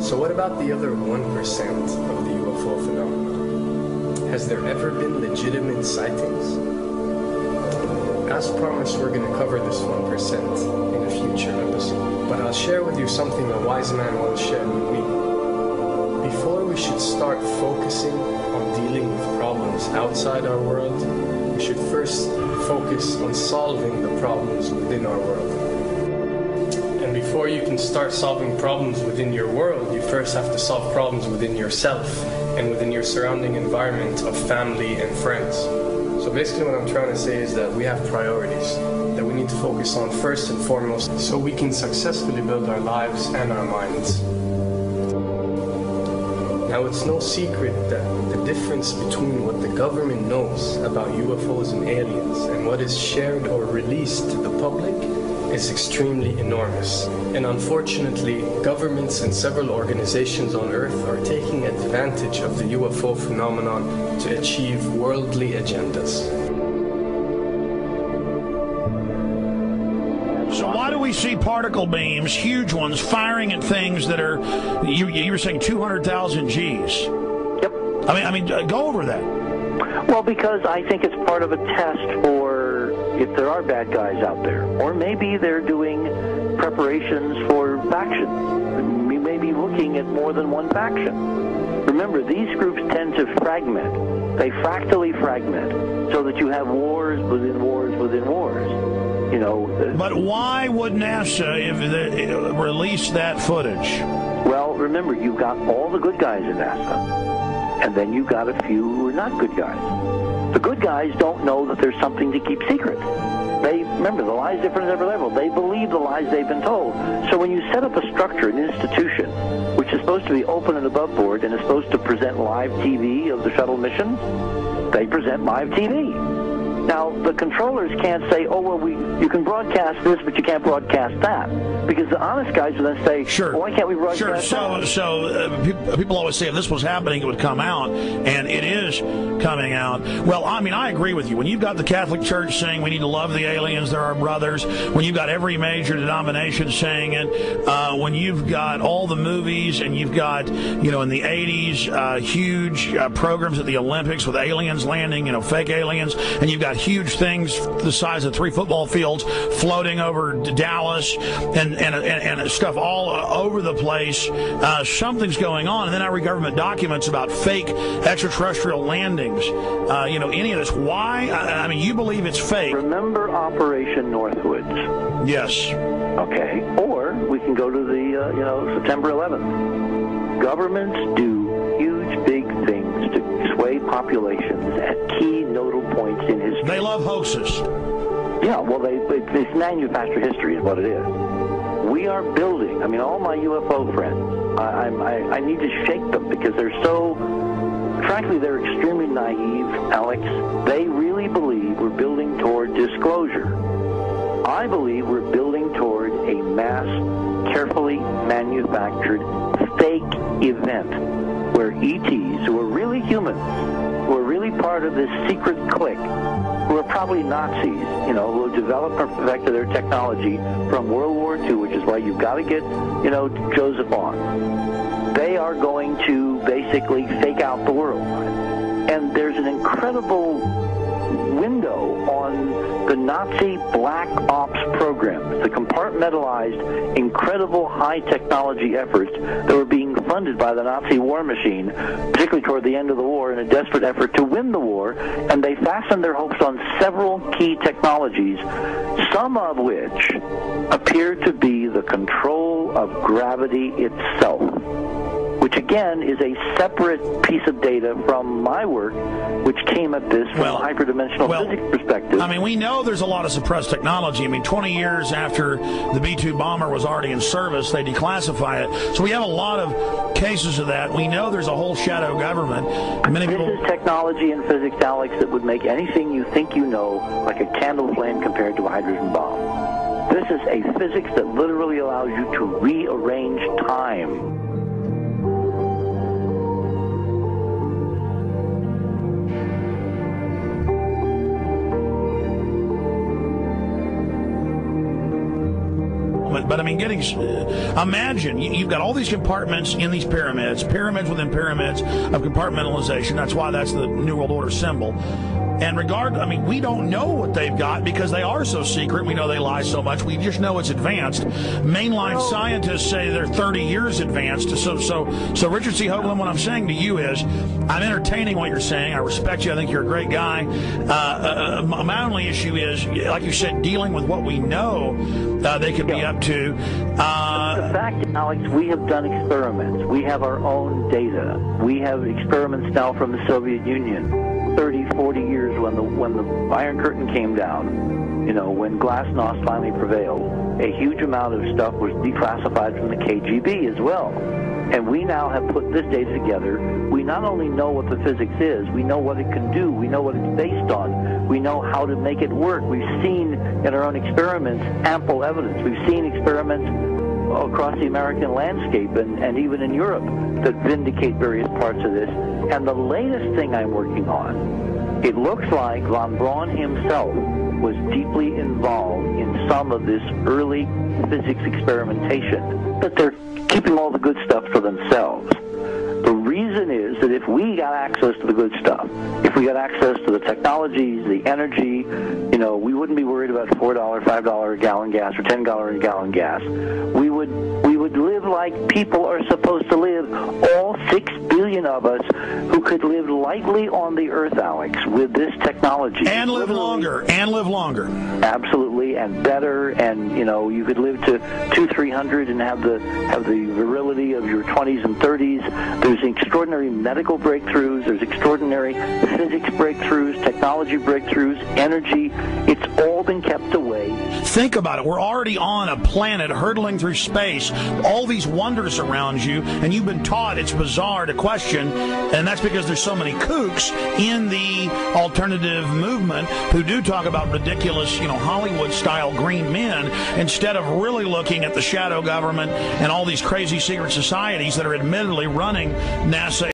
So what about the other 1% of the UFO phenomenon? Has there ever been legitimate sightings? As promised, we're going to cover this 1% in a future episode. But I'll share with you something a wise man once shared with me. Before we should start focusing on dealing with problems outside our world, we should first focus on solving the problems within our world. And before you can start solving problems within your world, you first have to solve problems within yourself and within your surrounding environment of family and friends. So basically what I'm trying to say is that we have priorities that we need to focus on first and foremost so we can successfully build our lives and our minds. Now, it's no secret that the difference between what the government knows about UFOs and aliens and what is shared or released to the public is extremely enormous. And unfortunately, governments and several organizations on Earth are taking advantage of the UFO phenomenon to achieve worldly agendas. So why do we see particle beams, huge ones, firing at things that are, you were saying 200,000 Gs? Yep. I mean, go over that. Well, because I think it's part of a test for if there are bad guys out there. Or maybe they're doing preparations for faction. We may be looking at more than one faction. Remember, these groups tend to fragment. They fractally fragment so that you have wars within wars within wars. You know. But why would NASA release that footage? Well, remember, you've got all the good guys in NASA, and then you've got a few who are not good guys. The good guys don't know that there's something to keep secret. Remember, the lie's different at every level. They believe the lies they've been told. So when you set up a structure, an institution, which is supposed to be open and above board and is supposed to present live TV of the shuttle mission, they present live TV. Now, the controllers can't say, oh, well, you can broadcast this, but you can't broadcast that. Because the honest guys will then say, sure. Well, why can't we broadcast that? So people always say if this was happening, it would come out, and it is coming out. Well, I mean, I agree with you. When you've got the Catholic Church saying we need to love the aliens, they're our brothers, when you've got every major denomination saying it, when you've got all the movies, and you've got, you know, in the 80s, huge programs at the Olympics with aliens landing, you know, fake aliens, and you've got huge things the size of 3 football fields floating over Dallas and stuff all over the place. Something's going on. And then I read government documents about fake extraterrestrial landings. You know, any of this. Why? I mean, you believe it's fake. Remember Operation Northwoods? Yes. Okay. Or we can go to the, September 11th. Governments do huge, big things to sway populations at key nodal points in history. They love hoaxes. Yeah, well, it's manufactured history is what it is. We are building, I mean, all my UFO friends, I need to shake them because they're so, frankly, they're extremely naive, Alex. They really believe we're building toward disclosure. I believe we're building toward a mass, carefully manufactured fake event where ETs, who are really humans, who are really part of this secret clique, who are probably Nazis, you know, who have developed or perfected their technology from World War II, which is why you've got to get, you know, Joseph on. They are going to basically fake out the world. And there's an incredible window on the Nazi black ops programs, the compartmentalized, incredible high technology efforts that were being funded by the Nazi war machine, particularly toward the end of the war in a desperate effort to win the war, and they fastened their hopes on several key technologies, some of which appear to be the control of gravity itself, which again is a separate piece of data from my work, which came at this from a hyperdimensional physics perspective. I mean, we know there's a lot of suppressed technology. I mean, 20 years after the B-2 bomber was already in service, they declassify it. So we have a lot of cases of that. We know there's a whole shadow government. This is technology in physics, Alex, that would make anything you think you know like a candle flame compared to a hydrogen bomb. This is a physics that literally allows you to rearrange time. But I mean, imagine you've got all these compartments in these pyramids within pyramids of compartmentalization. That's why that's the New World Order symbol. And we don't know what they've got because they are so secret. We know they lie so much. We just know it's advanced. Mainline scientists say they're 30 years advanced. So Richard C. Hoagland, what I'm saying to you is, I'm entertaining what you're saying. I respect you. I think you're a great guy. My only issue is, like you said, dealing with what we know they could be up to. The fact, Alex, we have done experiments. We have our own data. We have experiments now from the Soviet Union. 30, 40 years when the Iron Curtain came down, when glasnost finally prevailed, a huge amount of stuff was declassified from the KGB as well. And we now have put this data together. We not only know what the physics is, we know what it can do, we know what it's based on, we know how to make it work. We've seen in our own experiments ample evidence. We've seen experiments across the American landscape and even in Europe that vindicate various parts of this. And the latest thing I'm working on, it looks like von Braun himself was deeply involved in some of this early physics experimentation, but they're keeping all the good stuff for themselves. The reason is that if we got access to the good stuff, if we got access to the technologies, the energy, we wouldn't be worried about $4, $5 a gallon gas or $10 a gallon gas. We would live like people are supposed to live, all 6 billion of us who could live lightly on the earth, Alex, with this technology. And live longer. Absolutely, and better, and you could live to 200-300 and have the virility of your 20s and 30s. There's extraordinary medical breakthroughs, there's extraordinary physics breakthroughs, technology breakthroughs, energy. It's all been kept away. Think about it. We're already on a planet hurtling through space, all these wonders around you, and you've been taught it's bizarre to question, and that's because there's so many kooks in the alternative movement who do talk about ridiculous, Hollywood-style green men, instead of really looking at the shadow government and all these crazy secret societies that are admittedly running NASA.